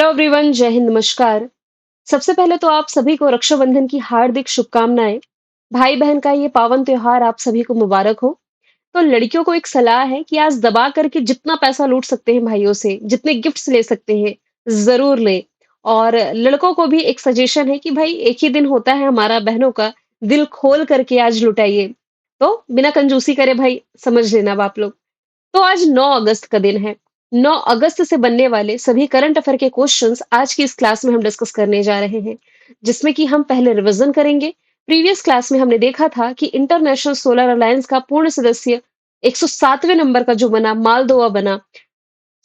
Hello everyone, जय हिंद, नमस्कार। सबसे पहले तो आप सभी को रक्षाबंधन की हार्दिक शुभकामनाएं। भाई बहन का ये पावन त्योहार आप सभी को मुबारक हो। तो लड़कियों को एक सलाह है कि आज दबा करके जितना पैसा लूट सकते हैं भाइयों से, जितने गिफ्ट्स ले सकते हैं, जरूर ले। और लड़कों को भी एक सजेशन है कि भाई एक ही दिन होता है हमारा बहनों का, दिल खोल करके आज लुटाइए। तो बिना कंजूसी करे भाई, समझ लेना अब आप लोग। तो आज 9 अगस्त का दिन है। 9 अगस्त से बनने वाले सभी करंट अफेयर के क्वेश्चंस आज की इस क्लास में हम डिस्कस करने जा रहे हैं, जिसमें कि हम पहले रिवीजन करेंगे। प्रीवियस क्लास में हमने देखा था कि इंटरनेशनल सोलर अलायंस का पूर्ण सदस्य 107वें नंबर का जो बना, मालदोवा बना।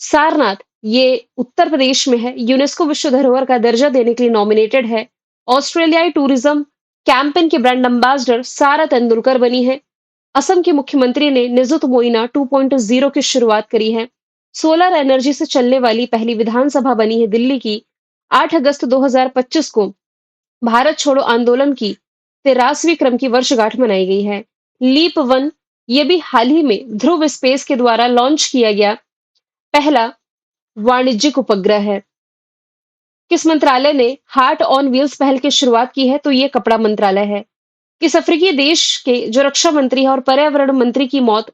सारनाथ, ये उत्तर प्रदेश में है, यूनेस्को विश्व धरोहर का दर्जा देने के लिए नॉमिनेटेड है। ऑस्ट्रेलियाई टूरिज्म कैंपेन के ब्रांड एम्बेसडर सारा तेंदुलकर बनी है। असम के मुख्यमंत्री ने निजुत मोइना 2.0 की शुरुआत करी है। सोलर एनर्जी से चलने वाली पहली विधानसभा बनी है दिल्ली की। 8 अगस्त 2025 को भारत छोड़ो आंदोलन की 83वीं क्रम की वर्षगांठ मनाई गई है। लीप वन, ये भी हाल ही में ध्रुव स्पेस के द्वारा लॉन्च किया गया पहला वाणिज्यिक उपग्रह है। किस मंत्रालय ने हार्ट ऑन व्हील्स पहल की शुरुआत की है? तो ये कपड़ा मंत्रालय है। किस अफ्रीकी देश के जो रक्षा मंत्री है और पर्यावरण मंत्री की मौत,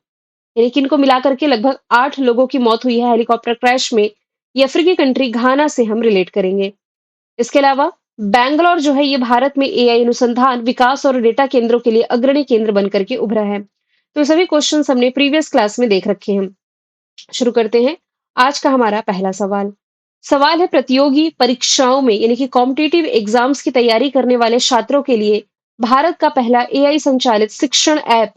यानी कि इनको मिलाकर के लगभग 8 लोगों की मौत हुई है हेलीकॉप्टर क्रैश में। ये अफ्रीकी कंट्री घाना से हम रिलेट करेंगे। इसके अलावा बैंगलोर जो है, ये भारत में एआई अनुसंधान, विकास और डेटा केंद्रों के लिए अग्रणी केंद्र बनकर के उभरा है। तो ये सभी क्वेश्चंस हमने प्रीवियस क्लास में देख रखे हैं। शुरू करते हैं आज का हमारा पहला सवाल। सवाल है, प्रतियोगी परीक्षाओं में यानी कि कॉम्पिटिटिव एग्जाम्स की तैयारी करने वाले छात्रों के लिए भारत का पहला एआई संचालित शिक्षण ऐप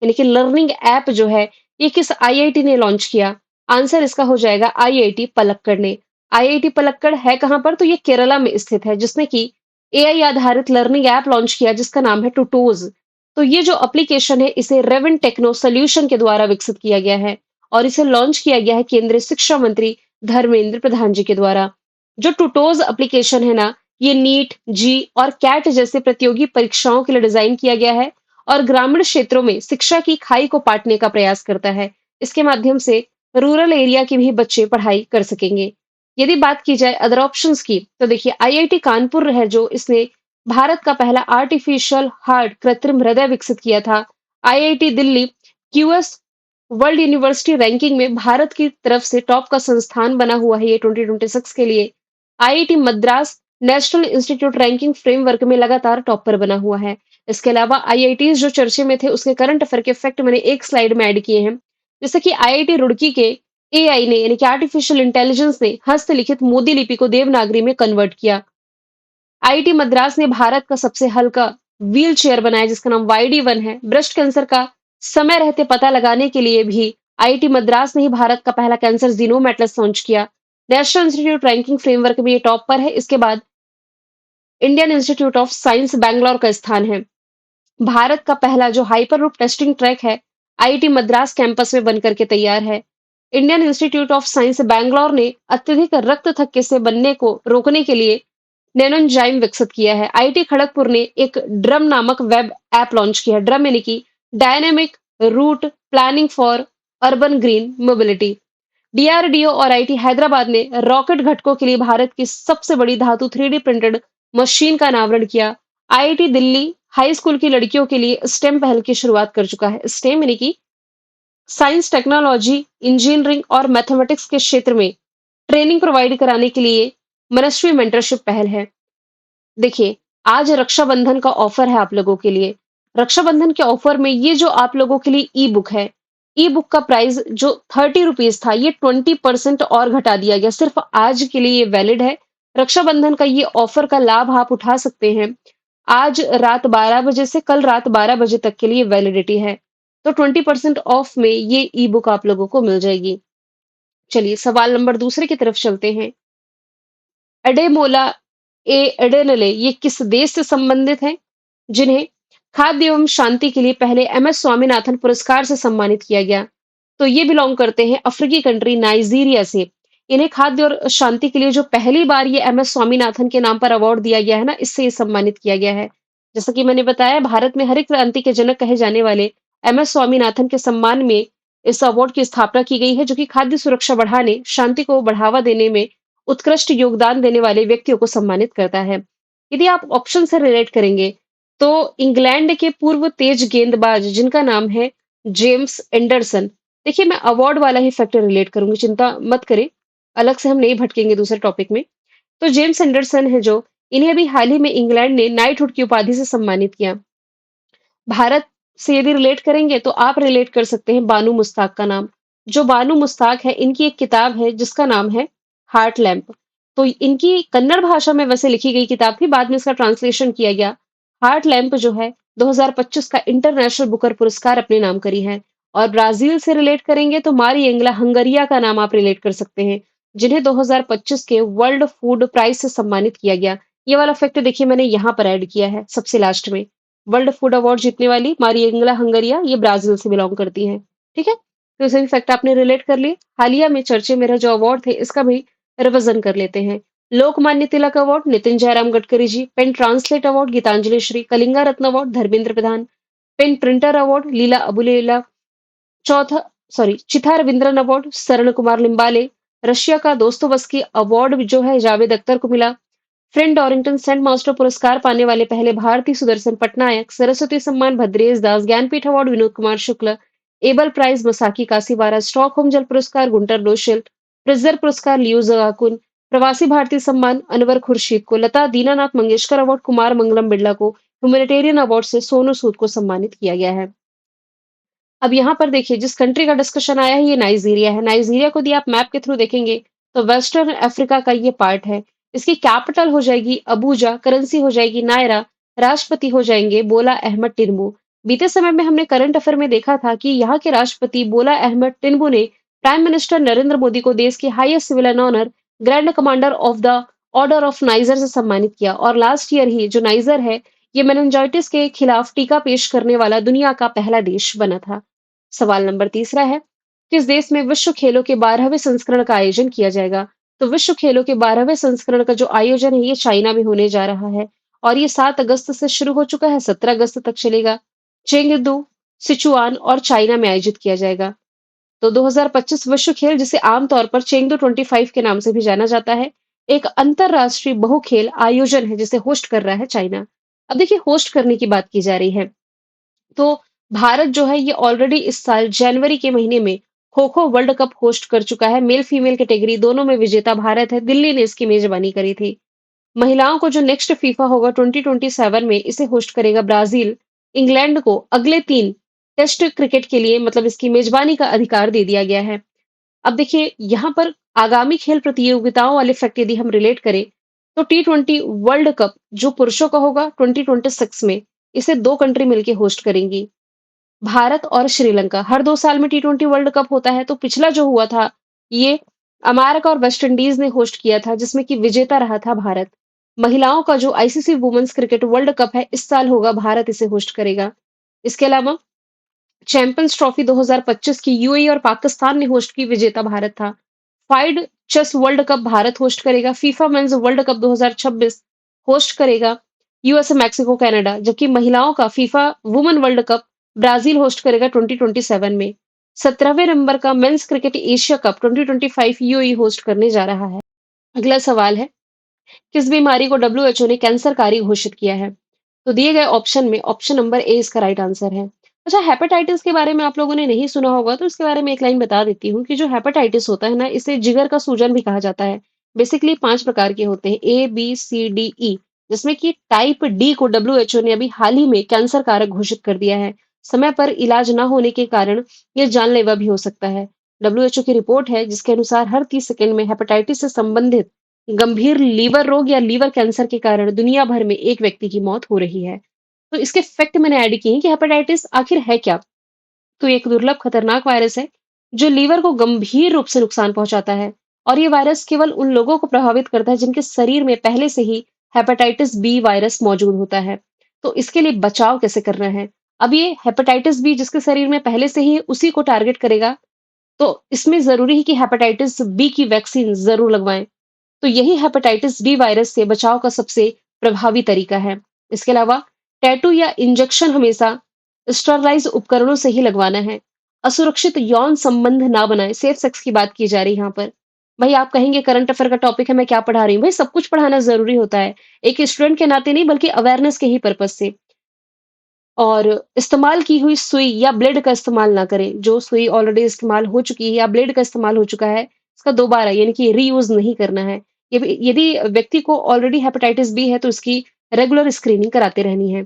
यानी कि लर्निंग ऐप जो है, ये किस आईआईटी ने लॉन्च किया? आंसर इसका हो जाएगा आईआईटी पलक्कड़ ने। आईआईटी पलक्कड़ है कहां पर? तो ये केरला में स्थित है, जिसने कि एआई आधारित लर्निंग ऐप लॉन्च किया जिसका नाम है टूटोज। तो ये जो एप्लीकेशन है, इसे रेवन टेक्नो सोल्यूशन के द्वारा विकसित किया गया है और इसे लॉन्च किया गया है केंद्रीय शिक्षा मंत्री धर्मेंद्र प्रधान जी के द्वारा। जो टूटोज एप्लीकेशन है ना, ये नीट, जी और कैट जैसे प्रतियोगी परीक्षाओं के लिए डिजाइन किया गया है और ग्रामीण क्षेत्रों में शिक्षा की खाई को पाटने का प्रयास करता है। इसके माध्यम से रूरल एरिया के भी बच्चे पढ़ाई कर सकेंगे। यदि बात की जाए अदर ऑप्शंस की, तो देखिए आईआईटी कानपुर है जो इसने भारत का पहला आर्टिफिशियल हार्ट कृत्रिम हृदय विकसित किया था। IIT Delhi QS world university ranking में भारत की तरफ से टॉप का संस्थान बना हुआ है ये 2026 के लिए। IIT Madras national institute ranking framework में लगातार टॉप पर बना हुआ है। इसके अलावा आईआईटीज जो चर्चे में थे, उसके करंट अफेयर के फैक्ट मैंने एक स्लाइड में ऐड किए हैं। जैसे कि आईआईटी रुड़की के एआई ने यानी कि आर्टिफिशियल इंटेलिजेंस ने हस्तलिखित मोदी लिपि को देवनागरी में कन्वर्ट किया। आईआईटी मद्रास ने भारत का सबसे हल्का व्हील चेयर बनाया जिसका नाम वाईडी-1 है। ब्रेस्ट कैंसर का समय रहते पता लगाने के लिए भी आईआईटी मद्रास ने ही भारत का पहला कैंसर जीनोम एटलस लॉन्च किया। नेशनल इंस्टीट्यूट रैंकिंग फ्रेमवर्क में ये टॉप पर है। इसके बाद Indian institute of science Bangalore का स्थान है। भारत का पहला जो हाइपरलूप टेस्टिंग ट्रैक है, आईआईटी मद्रास कैंपस में बनकर के तैयार है। Indian institute of science Bangalore ने अत्यधिक रक्त थक्के से बनने को रोकने के लिए नैनोएंजाइम विकसित किया है। आईआईटी खड़गपुर ने एक ड्रम नामक वेब ऐप लॉन्च किया है। ड्रम यानी कि dynamic route planning for urban green mobility. DRDO और आईआईटी हैदराबाद ने रॉकेट घटकों के लिए भारत की सबसे बड़ी धातु 3D प्रिंटेड मशीन का अनावरण किया। आईआईटी दिल्ली हाई स्कूल की लड़कियों के लिए स्टेम पहल की शुरुआत कर चुका है। स्टेम यानी कि साइंस, टेक्नोलॉजी, इंजीनियरिंग और मैथमेटिक्स के क्षेत्र में ट्रेनिंग प्रोवाइड कराने के लिए मनस्वी मेंटरशिप पहल है। देखिए, आज रक्षाबंधन का ऑफर है आप लोगों के लिए। रक्षाबंधन के ऑफर में ये जो आप लोगों के लिए ई बुक है, ई बुक का प्राइस जो 30 रुपीज था, ये 20% और घटा दिया गया। सिर्फ आज के लिए ये वैलिड है। रक्षाबंधन का ये ऑफर का लाभ आप उठा सकते हैं। आज रात 12 बजे से कल रात 12 बजे तक के लिए वैलिडिटी है। तो 20% ऑफ में ये ई बुक आप लोगों को मिल जाएगी। चलिए सवाल नंबर दूसरे की तरफ चलते हैं। एडेमोला ए एडेनले ये किस देश से संबंधित हैं, जिन्हें खाद्य एवं शांति के लिए पहले एमएस स्वामीनाथन पुरस्कार से सम्मानित किया गया? तो ये बिलोंग करते हैं अफ्रीकी कंट्री नाइजीरिया से। इन्हें खाद्य और शांति के लिए जो पहली बार ये एमएस स्वामीनाथन के नाम पर अवार्ड दिया गया है ना, इससे ये सम्मानित किया गया है। जैसा कि मैंने बताया, भारत में हरित क्रांति के जनक कहे जाने वाले एमएस स्वामीनाथन के सम्मान में इस अवार्ड की स्थापना की गई है, जो कि खाद्य सुरक्षा बढ़ाने, शांति को बढ़ावा देने में उत्कृष्ट योगदान देने वाले व्यक्तियों को सम्मानित करता है। यदि आप ऑप्शन से रिलेट करेंगे, तो इंग्लैंड के पूर्व तेज गेंदबाज जिनका नाम है जेम्स एंडरसन। देखिए, मैं अवार्ड वाला ही फैक्टर रिलेट करूँगी, चिंता मत करें। अलग से हम नहीं भटकेंगे दूसरे टॉपिक में। तो जेम्स एंडरसन है जो, इन्हें अभी हाल ही में इंग्लैंड ने नाइटहुड की उपाधि से सम्मानित किया। भारत से यदि रिलेट करेंगे तो आप रिलेट कर सकते हैं बानू मुस्ताक का नाम। जो बानू मुस्ताक है, इनकी एक किताब है जिसका नाम है हार्ट लैम्प। तो इनकी कन्नड़ भाषा में वैसे लिखी गई किताब थी, बाद में इसका ट्रांसलेशन किया गया। हार्ट लैम्प जो है 2025 का इंटरनेशनल बुकर पुरस्कार अपने नाम करी है। और ब्राजील से रिलेट करेंगे तो मारी एंगला हंगरिया का नाम आप रिलेट कर सकते हैं, जिन्हें 2025 के वर्ल्ड फूड प्राइज से सम्मानित किया गया। ये वाला फैक्ट देखिए मैंने यहाँ पर ऐड किया है सबसे लास्ट में। वर्ल्ड फूड अवार्ड जीतने वाली मारिएंगला हंगरिया ये ब्राजील से बिलोंग करती हैं। ठीक है? तो ये सभी फैक्ट आपने रिलेट कर लिए। हालिया में चर्चे में रहे जो अवार्ड थे इसका भी रिवीजन कर लेते हैं। Lokmanya Tilak award Nitin Jairam Gadkari ji, pen translate award Geetanjali Shree, Kalinga Ratna award Dharmendra Pradhan, pen printer award Leila Aboulela, चौथा चिथा रविंद्रन अवार्ड सरण कुमार लिम्बाले, रशिया का दोस्तोवस्की अवार्ड जो है जावेद अख्तर को मिला, फ्रेंड डॉरिंगटन सेंट मास्टर पुरस्कार पाने वाले पहले भारतीय सुदर्शन पटनायक, सरस्वती सम्मान भद्रेश दास, Jnanpith award Vinod Kumar Shukla, Abel prize मसाकी कासीवारा, Stockholm जल पुरस्कार गुंटर लोशल, प्रिजर पुरस्कार लियू जगाकुन, प्रवासी भारतीय सम्मान अनवर खुर्शीद को, लता दीनानाथ मंगेशकर अवार्ड कुमार मंगलम बिड़ला को, ह्यूमैनिटेरियन अवार्ड से सोनू सूद को सम्मानित किया गया है। अब यहाँ पर देखिए जिस कंट्री का डिस्कशन आया है ये नाइजीरिया है। नाइजीरिया को यदि आप मैप के थ्रू देखेंगे तो वेस्टर्न अफ्रीका का ये पार्ट है। इसकी कैपिटल हो जाएगी अबूजा, करेंसी हो जाएगी नायरा, राष्ट्रपति हो जाएंगे बोला अहमद टिनुबू। बीते समय में हमने करंट अफेयर में देखा था कि यहाँ के राष्ट्रपति बोला अहमद टिनुबू ने प्राइम मिनिस्टर नरेंद्र मोदी को देश के highest civilian honour grand commander of the order of Niger से सम्मानित किया। और लास्ट ईयर ही जो नाइजर है ये मेनिंजाइटिस के खिलाफ टीका पेश करने वाला दुनिया का पहला देश बना था। सवाल नंबर तीसरा है, किस देश में विश्व खेलों के 12वें संस्करण का आयोजन किया जाएगा? तो विश्व खेलों के 12वें संस्करण का जो आयोजन है ये चाइना में होने जा रहा है। और ये 7 अगस्त से शुरू हो चुका है, 17 अगस्त तक चलेगा। चेंगडू, सिचुआन और चाइना में आयोजित किया जाएगा। तो 2025 विश्व खेल, जिसे आमतौर पर चेंगडू 25 के नाम से भी जाना जाता है, एक अंतरराष्ट्रीय बहुखेल आयोजन है जिसे होस्ट कर रहा है चाइना। अब देखिए होस्ट करने की बात की जा रही है, तो भारत जो है ये ऑलरेडी इस साल जनवरी के महीने में खो-खो वर्ल्ड कप होस्ट कर चुका है। मेल फीमेल कैटेगरी दोनों में विजेता भारत है। दिल्ली ने इसकी मेजबानी करी थी। महिलाओं को जो नेक्स्ट फीफा होगा 2027 में इसे होस्ट करेगा ब्राजील। इंग्लैंड को अगले 3 टेस्ट क्रिकेट के लिए मतलब इसकी मेजबानी का अधिकार दे दिया गया है। अब देखिए यहाँ पर आगामी खेल प्रतियोगिताओं वाले फैक्ट यदि हम रिलेट करें तो T20 वर्ल्ड कप जो पुरुषों का होगा 2026 में, इसे 2 कंट्री मिलकर होस्ट करेंगी। भारत और श्रीलंका। हर 2 साल में T20 वर्ल्ड कप होता है, तो पिछला जो हुआ था, ये अमेरिका और वेस्ट इंडीज ने होस्ट किया था, जिसमें कि विजेता रहा था भारत। महिलाओं का जो ICC women's cricket world cup है, इस साल होगा, भारत इसे होस्ट करेगा। इसके अलावा चैंपियंस ट्रॉफी 2025 की यूएई और पाकिस्तान ने होस्ट की, विजेता भारत था। FIDE chess world cup Bharat host करेगा। FIFA men's world cup 2026 host करेगा यूएसए, मैक्सिको, कनाडा। जबकि महिलाओं का FIFA women world cup Brazil host करेगा 2027 में। 17वें नंबर का men's cricket Asia cup 2025 UAE host करने जा रहा है। अगला सवाल है, किस बीमारी को डब्ल्यूएचओ ने कैंसरकारी घोषित किया है? तो दिए गए ऑप्शन में ऑप्शन नंबर ए इसका राइट आंसर है। अच्छा, हेपेटाइटिस के बारे में आप लोगों ने नहीं सुना होगा तो इसके बारे में एक लाइन बता देती हूँ कि जो हेपेटाइटिस होता है ना, इसे जिगर का सूजन भी कहा जाता है। बेसिकली 5 प्रकार के होते हैं, A B C D E, जिसमें कि टाइप डी को डब्ल्यूएचओ ने अभी हाल ही में कैंसर कारक घोषित कर दिया है। समय पर इलाज न होने के कारण यह जानलेवा भी हो सकता है। डब्ल्यूएचओ की रिपोर्ट है जिसके अनुसार हर 30 सेकंड में हेपेटाइटिस से संबंधित गंभीर लीवर रोग या लीवर कैंसर के कारण दुनिया भर में एक व्यक्ति की मौत हो रही है। तो इसके फैक्ट मैंने ऐड किए हैं कि हेपेटाइटिस आखिर है क्या? तो ये एक दुर्लभ खतरनाक वायरस है जो लीवर को गंभीर रूप से नुकसान पहुंचाता है। और ये वायरस केवल उन लोगों को प्रभावित करता है जिनके शरीर में पहले से ही हेपेटाइटिस बी वायरस मौजूद होता है। तो इसके लिए बचाव कैसे करना है? अब ये हेपेटाइटिस बी जिसके शरीर में पहले से ही उसी को टारगेट करेगा, तो इसमें जरूरी है कि हेपेटाइटिस बी की वैक्सीन जरूर लगवाएं। तो यही हेपेटाइटिस बी वायरस से बचाव का सबसे प्रभावी तरीका है। इसके अलावा टैटू या इंजेक्शन हमेशा स्टरलाइज उपकरणों से ही लगवाना है। असुरक्षित यौन संबंध ना बनाएं, सेफ सेक्स की बात की जा रही है यहाँ पर। भाई आप कहेंगे करंट अफ़ेयर का टॉपिक है, मैं क्या पढ़ा रही हूँ? भाई सब कुछ पढ़ाना ज़रूरी होता है। एक स्टूडेंट के नाते नहीं बल्कि अवेयरनेस के ही पर्पज़ से। और इस्तेमाल की हुई सुई या ब्लेड का इस्तेमाल ना करें। जो सुई ऑलरेडी इस्तेमाल हो चुकी है या ब्लेड का इस्तेमाल हो चुका है, इसका दोबारा यानी कि रीयूज़ नहीं करना है। यदि व्यक्ति को ऑलरेडी हेपेटाइटिस बी है, तो इसकी रेगुलर स्क्रीनिंग कराते रहनी है।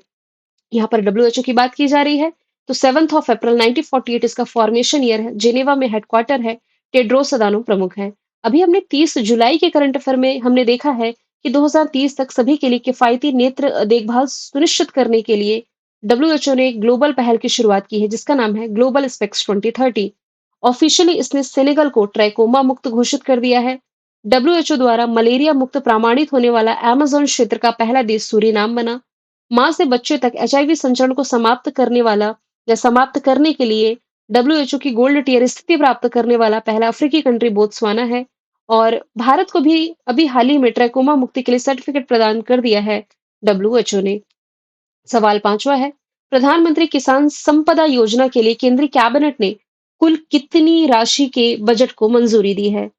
यहाँ पर डब्ल्यूएचओ की बात की जा रही है, तो 7th ऑफ अप्रैल 1948 इसका फॉर्मेशन ईयर है, जेनेवा में हेडक्वार्टर है, टेड्रोस अदानोम प्रमुख हैं। अभी हमने 30 जुलाई के करंट अफेयर में हमने देखा है कि 2030 तक सभी के लिए किफ़ायती नेत्र देखभाल सुनिश्चित करने के लिए डब्ल्यूएचओ ने एक ग्लोबल पहल की शुरुआत की है, जिसका नाम है ग्लोबल स्पेक्स 2030। ऑफिशियली इसने सेनेगल को ट्रैकोमा मुक्त घोषित कर दिया है। डब्ल्यूएचओ द्वारा मलेरिया मुक्त प्रमाणित होने वाला अमेज़न क्षेत्र का पहला देश सूरीनाम बना। माँ से बच्चे तक एचआईवी संचरण को समाप्त करने वाला या समाप्त करने के लिए डब्ल्यूएचओ की गोल्ड टियर स्थिति प्राप्त करने वाला पहला अफ्रीकी कंट्री बोत्सवाना है। और भारत को भी अभी हाल ही में ट्रैकोमा मुक्ति के लिए सर्टिफिकेट प्रदान कर दिया है डब्ल्यूएचओ ने। सवाल पांचवा है, प्रधानमंत्री किसान संपदा योजना के लिए केंद्रीय कैबिनेट ने कुल कितनी राशि के बजट को मंजूरी दी है?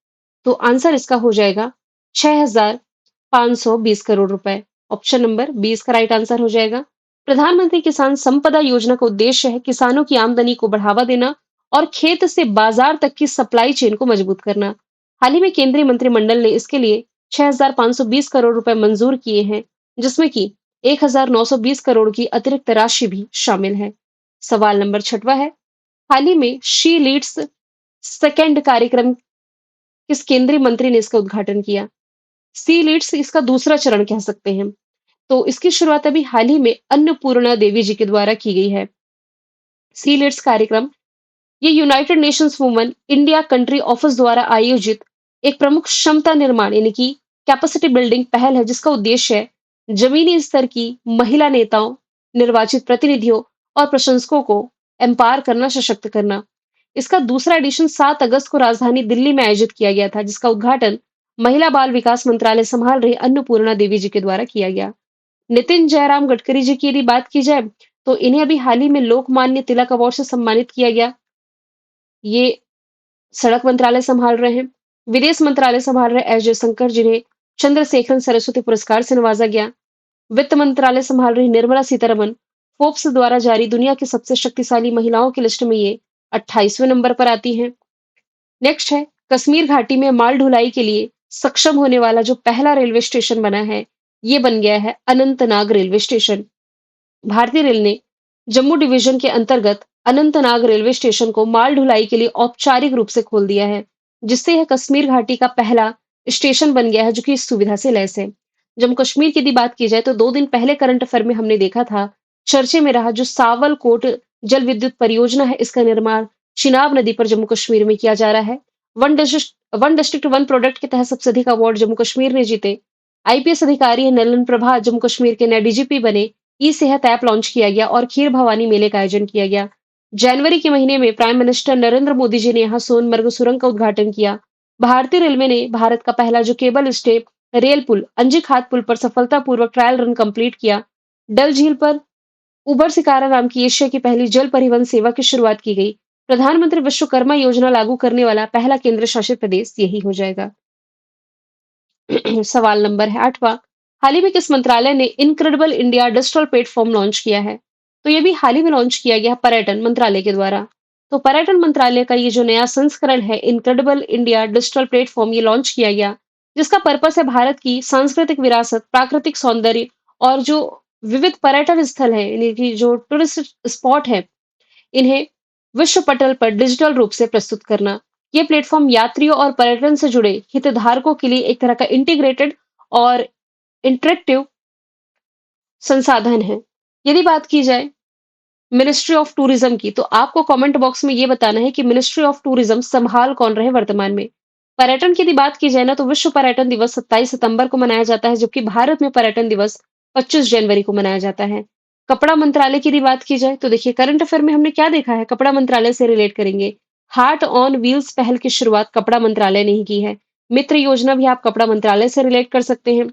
तो आंसर इसका हो जाएगा 6,520 करोड़ रुपए। ऑप्शन नंबर 20 का राइट आंसर हो जाएगा। प्रधानमंत्री किसान संपदा योजना का उद्देश्य है किसानों की आमदनी को बढ़ावा देना और खेत से बाजार तक की सप्लाई चेन को मजबूत करना। हाल ही में केंद्रीय मंत्रिमंडल ने इसके लिए 6,520 करोड़ रुपए मंजूर किए हैं, जिसमें कि 1,920 करोड़ की अतिरिक्त राशि भी शामिल है। सवाल नंबर छठवा है, हाल ही में शी लीड्स सेकेंड कार्यक्रम किस केंद्रीय मंत्री ने इसका उद्घाटन किया? सी लीड्स इसका दूसरा चरण कह सकते हैं। तो इसकी शुरुआत अभी हाल ही में अन्नपूर्णा देवी जी के द्वारा की गई है। सी लीड्स कार्यक्रम ये United Nations woman India country office द्वारा आयोजित एक प्रमुख क्षमता निर्माण यानी कि कैपेसिटी बिल्डिंग पहल है, जिसका उद्देश्य है जमीनी स्तर की महिला नेताओं, निर्वाचित प्रतिनिधियों और प्रशंसकों को एम्पावर करना, सशक्त करना। इसका दूसरा एडिशन 7 अगस्त को राजधानी दिल्ली में आयोजित किया गया था, जिसका उद्घाटन महिला बाल विकास मंत्रालय संभाल रही अन्नपूर्णा देवी जी के द्वारा किया गया। नितिन जयराम गडकरी जी की यदि बात की जाए, तो इन्हें अभी हाल ही में लोकमान्य तिलक अवार्ड से सम्मानित किया गया। ये सड़क मंत्रालय संभाल रहे हैं। विदेश मंत्रालय संभाल रहे एस जयशंकर, जिन्हें चंद्रशेखरन सरस्वती पुरस्कार से नवाजा गया। वित्त मंत्रालय संभाल रही निर्मला सीतारमन फोर्ब्स द्वारा जारी दुनिया की सबसे शक्तिशाली महिलाओं की लिस्ट में ये 28वें नंबर पर आती हैं। नेक्स्ट है, कश्मीर घाटी में माल ढुलाई के लिए सक्षम होने वाला जो पहला रेलवे स्टेशन बना है, ये बन गया है अनंतनाग रेलवे स्टेशन। भारतीय रेल ने जम्मू डिवीजन के अंतर्गत अनंतनाग रेलवे स्टेशन को माल ढुलाई के लिए औपचारिक रूप से खोल दिया है, जिससे यह कश्मीर घाटी का पहला स्टेशन बन गया है जो कि इस सुविधा से लैस है। जम्मू कश्मीर की यदि बात की जाए, तो 2 दिन पहले करंट अफेयर में हमने देखा था, चर्चे में रहा जो सावलकोट जल विद्युत परियोजना है, इसका निर्माण चिनाब नदी पर जम्मू कश्मीर में किया जा रहा है। वन डिस्ट्रिक्ट वन प्रोडक्ट के तहत सबसे अधिक अवार्ड जम्मू कश्मीर ने जीते। आईपीएस अधिकारी है नलन प्रभा जम्मू कश्मीर के नए डीजीपी बने। ई सेहत ऐप लॉन्च किया गया और खीर भवानी मेले का आयोजन किया गया। जनवरी के महीने में प्राइम मिनिस्टर नरेंद्र मोदी जी ने यहाँ सोनमर्ग सुरंग का उद्घाटन किया। भारतीय रेलवे ने भारत का पहला जो केबल स्टे रेल पुल अंजिखात पुल पर सफलतापूर्वक ट्रायल रन कंप्लीट किया। डल झील पर उबर सिकारा नाम की एशिया की पहली जल परिवहन सेवा की शुरुआत की गई। प्रधानमंत्री विश्वकर्मा योजना लागू करने वाला पहला केंद्र शासित प्रदेश यही हो जाएगा। सवाल नंबर है 8वां, हाल ही में किस मंत्रालय ने incredible India digital platform launch किया है? तो ये भी हाल ही में लॉन्च किया गया है पर्यटन मंत्रालय के द्वारा। तो पर्यटन मंत्रालय का ये जो नया संस्करण है इनक्रेडिबल इंडिया डिजिटल प्लेटफॉर्म, ये लॉन्च किया गया, जिसका पर्पस है भारत की सांस्कृतिक विरासत, प्राकृतिक सौंदर्य और जो विविध पर्यटन स्थल है, यानी कि जो टूरिस्ट स्पॉट है, इन्हें विश्व पटल पर डिजिटल रूप से प्रस्तुत करना। ये प्लेटफॉर्म यात्रियों और पर्यटन से जुड़े हितधारकों के लिए एक तरह का इंटीग्रेटेड और इंटरेक्टिव संसाधन है। यदि बात की जाए मिनिस्ट्री ऑफ टूरिज्म की, तो आपको कमेंट बॉक्स में ये बताना है कि मिनिस्ट्री ऑफ टूरिज्म संभाल कौन रहे वर्तमान में। पर्यटन की यदि बात की जाए ना, तो विश्व पर्यटन दिवस 27 सितंबर को मनाया जाता है, जबकि भारत में पर्यटन दिवस 25 जनवरी को मनाया जाता है। कपड़ा मंत्रालय की यदि बात की जाए, तो देखिए करंट अफेयर में हमने क्या देखा है, कपड़ा मंत्रालय से रिलेट करेंगे। हार्ट ऑन व्हील्स पहल की शुरुआत कपड़ा मंत्रालय ने ही की है। मित्र योजना भी आप कपड़ा मंत्रालय से रिलेट कर सकते हैं।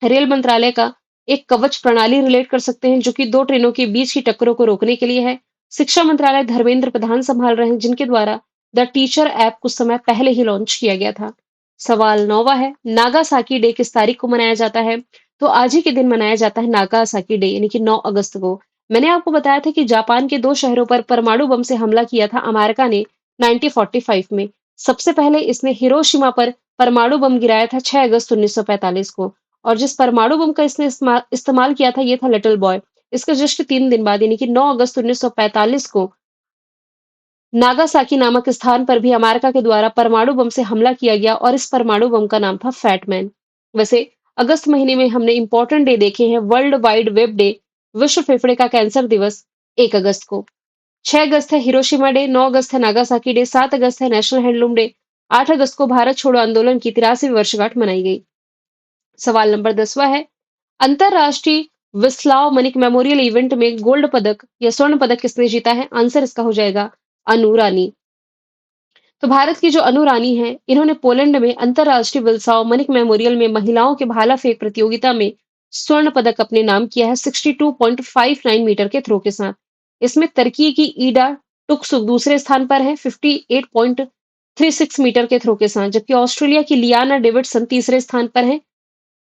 रेल मंत्रालय का एक कवच प्रणाली रिलेट कर सकते हैं, जो कि 2 ट्रेनों के बीच की टक्करों को रोकने के लिए है। शिक्षा मंत्रालय धर्मेंद्र प्रधान संभाल रहे हैं, जिनके द्वारा द टीचर ऐप कुछ समय पहले ही लॉन्च किया गया था। सवाल 9वां है, नागासाकी डे किस तारीख को मनाया जाता है? तो आज ही के दिन मनाया जाता है नागासाकी डे यानी कि 9 अगस्त को। मैंने आपको बताया था कि जापान के 2 शहरों पर परमाणु बम से हमला किया था अमेरिका ने 1945 में। सबसे पहले इसने हिरोशिमा पर परमाणु बम गिराया था 6 अगस्त 1945 को और जिस परमाणु बम का इसने इस्तेमाल किया था ये था लिटिल बॉय। इसके जस्ट 3 दिन बाद यानी कि 9 अगस्त 1945 को नागासाकी नामक स्थान पर भी अमेरिका के द्वारा परमाणु बम से हमला किया गया और इस परमाणु बम का नाम था फैट मैन। वैसे अगस्त महीने में हमने इंपॉर्टेंट डे देखे हैं। वर्ल्ड वाइड वेब डे, विश्व फेफड़े का कैंसर दिवस 1 अगस्त को। 6 अगस्त है हिरोशिमा डे, 9 अगस्त है नागासाकी डे, 7 अगस्त है नेशनल हैंडलूम डे, 8 अगस्त को भारत छोड़ो आंदोलन की 83वीं वर्षगांठ मनाई गई। सवाल नंबर 10वां है, अंतरराष्ट्रीय विस्लाव मनिक मेमोरियल इवेंट में गोल्ड पदक या स्वर्ण पदक किसने जीता है? आंसर इसका हो जाएगा अनु रानी। तो भारत की जो अनु रानी हैं, इन्होंने पोलैंड में अंतरराष्ट्रीय विल्साव मनिक मेमोरियल में महिलाओं के भाला फेंक प्रतियोगिता में स्वर्ण पदक अपने नाम किया है 62.59 मीटर के थ्रो के साथ। इसमें तुर्की की ईडा टुक्सुक दूसरे स्थान पर है 58.36 मीटर के थ्रो के साथ, जबकि ऑस्ट्रेलिया की लियाना डेविडसन तीसरे स्थान पर है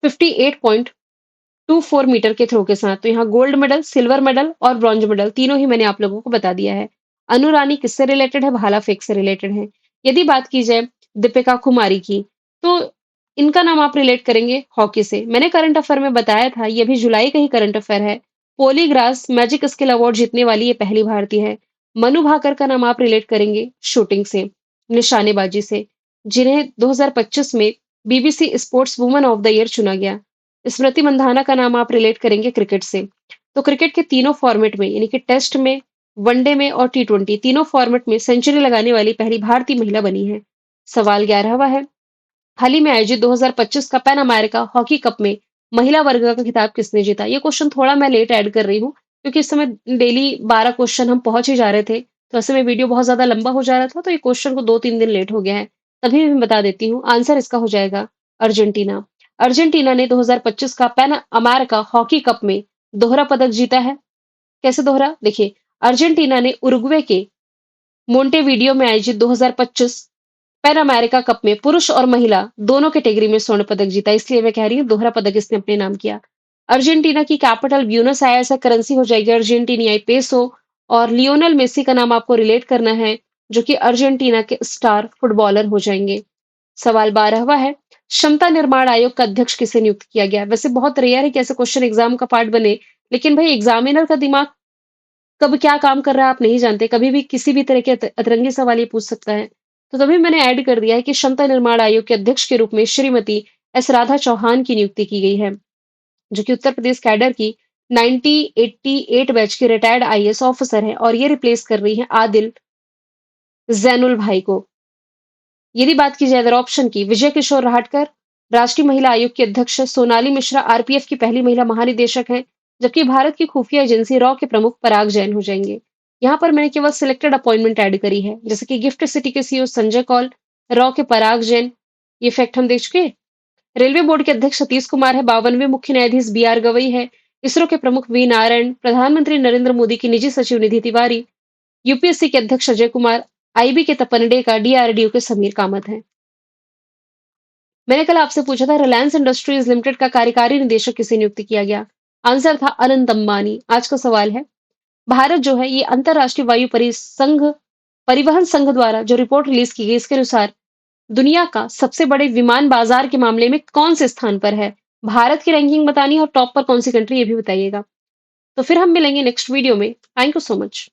58.24 मीटर के थ्रो के साथ। तो यहाँ गोल्ड मेडल, सिल्वर मेडल और ब्रॉन्ज मेडल तीनों ही मैंने आप लोगों को बता दिया है। अनु रानी किससे रिलेटेड है? भाला फेंक से रिलेटेड है। यदि बात की जाए दीपिका कुमारी की, तो इनका नाम आप रिलेट करेंगे हॉकी से। मैंने करंट अफेयर में बताया था, ये भी जुलाई का ही करंट अफेयर है। पोलीग्रास मैजिक स्किल अवार्ड जीतने वाली ये पहली भारतीय है। मनु भाकर का नाम आप रिलेट करेंगे शूटिंग से, निशानेबाजी से, जिन्हें 2025 में BBC sports woman of the year चुना गया। स्मृति मंधाना का नाम आप रिलेट करेंगे क्रिकेट से। तो क्रिकेट के तीनों फॉर्मेट में यानी कि टेस्ट में, वनडे में और टी20 तीनों फॉर्मेट में सेंचुरी लगाने वाली पहली भारतीय महिला बनी है। सवाल 11वां है, हाल ही में आयोजित 2025 का पैन अमेरिका हॉकी कप में महिला वर्ग का खिताब किसने जीता? ये क्वेश्चन थोड़ा मैं लेट ऐड कर रही हूँ क्योंकि इस समय डेली 12 क्वेश्चन हम पहुंच ही जा रहे थे, तो ऐसे में वीडियो बहुत ज्यादा लंबा हो जा रहा था, तो ये क्वेश्चन को 2-3 दिन लेट हो गया है। तभी मैं बता देती हूँ, आंसर इसका हो जाएगा अर्जेंटीना। अर्जेंटीना ने 2025 का पैन अमेरिका हॉकी कप में दोहरा पदक जीता है। कैसे दोहरा? देखिए, अर्जेंटीना ने उरुग्वे के मोंटेवीडियो में आयोजित 2025 पैन अमेरिका कप में पुरुष और महिला दोनों कैटेगरी में स्वर्ण पदक जीता, इसलिए मैं कह रही हूँ दोहरा पदक इसने अपने नाम किया। अर्जेंटीना की कैपिटल ब्यूनस आयर्स है, करेंसी हो जाएगी अर्जेंटीनियाई पेसो और लियोनेल मेसी का नाम आपको रिलेट करना है, जो कि अर्जेंटीना के स्टार फुटबॉलर हो जाएंगे। सवाल 12वां है, क्षमता निर्माण आयोग का अध्यक्ष किसे नियुक्त किया गया? वैसे बहुत रेयर है कि ऐसे क्वेश्चन एग्जाम का पार्ट बने, लेकिन भाई एग्जामिनर का दिमाग कब क्या काम कर रहा है आप नहीं जानते, कभी भी किसी भी तरह के अतरंगी सवाल ये पूछ सकता है। तो तभी मैंने ऐड कर दिया है कि क्षमता निर्माण आयोग के अध्यक्ष के रूप में श्रीमती एस राधा चौहान की नियुक्ति की गई है, जो कि उत्तर प्रदेश कैडर की 1988 बैच की रिटायर्ड आईएएस ऑफिसर है और ये रिप्लेस कर रही है आदिल जैनुल भाई को। यदि बात की जाए अदर ऑप्शन की, विजय किशोर राहटकर राष्ट्रीय महिला आयोग की अध्यक्ष है, सोनाली मिश्रा आरपीएफ की पहली महिला महानिदेशक हैं, जबकि भारत की खुफिया एजेंसी रॉ के प्रमुख पराग जैन हो जाएंगे। यहाँ पर मैंने केवल सिलेक्टेड अपॉइंटमेंट ऐड करी है, जैसे कि गिफ्ट सिटी के सीईओ संजय कौल, रॉ के पराग जैन, ये फैक्ट हम देख चुके हैं। रेलवे बोर्ड के अध्यक्ष सतीश कुमार है, 52वें मुख्य न्यायाधीश बी आर गवई है, इसरो के प्रमुख वी नारायण, प्रधानमंत्री नरेंद्र मोदी की निजी सचिव निधि तिवारी, यूपीएससी के अध्यक्ष अजय कुमार, आईबी के तपनडे का, डीआरडीओ के समीर कामत हैं। मैंने कल आपसे पूछा था रिलायंस इंडस्ट्रीज लिमिटेड का कार्यकारी निदेशक किसे नियुक्त किया गया? आंसर था अनंत अंबानी। आज का सवाल है, भारत जो है ये अंतरराष्ट्रीय वायु परिवहन संघ द्वारा जो रिपोर्ट रिलीज की गई, इसके अनुसार दुनिया का सबसे बड़े विमान बाजार के मामले में कौन से स्थान पर है? भारत की रैंकिंग बतानी है और टॉप पर कौन सी कंट्री ये भी बताइएगा। तो फिर हम मिलेंगे नेक्स्ट वीडियो में। Thank you so much.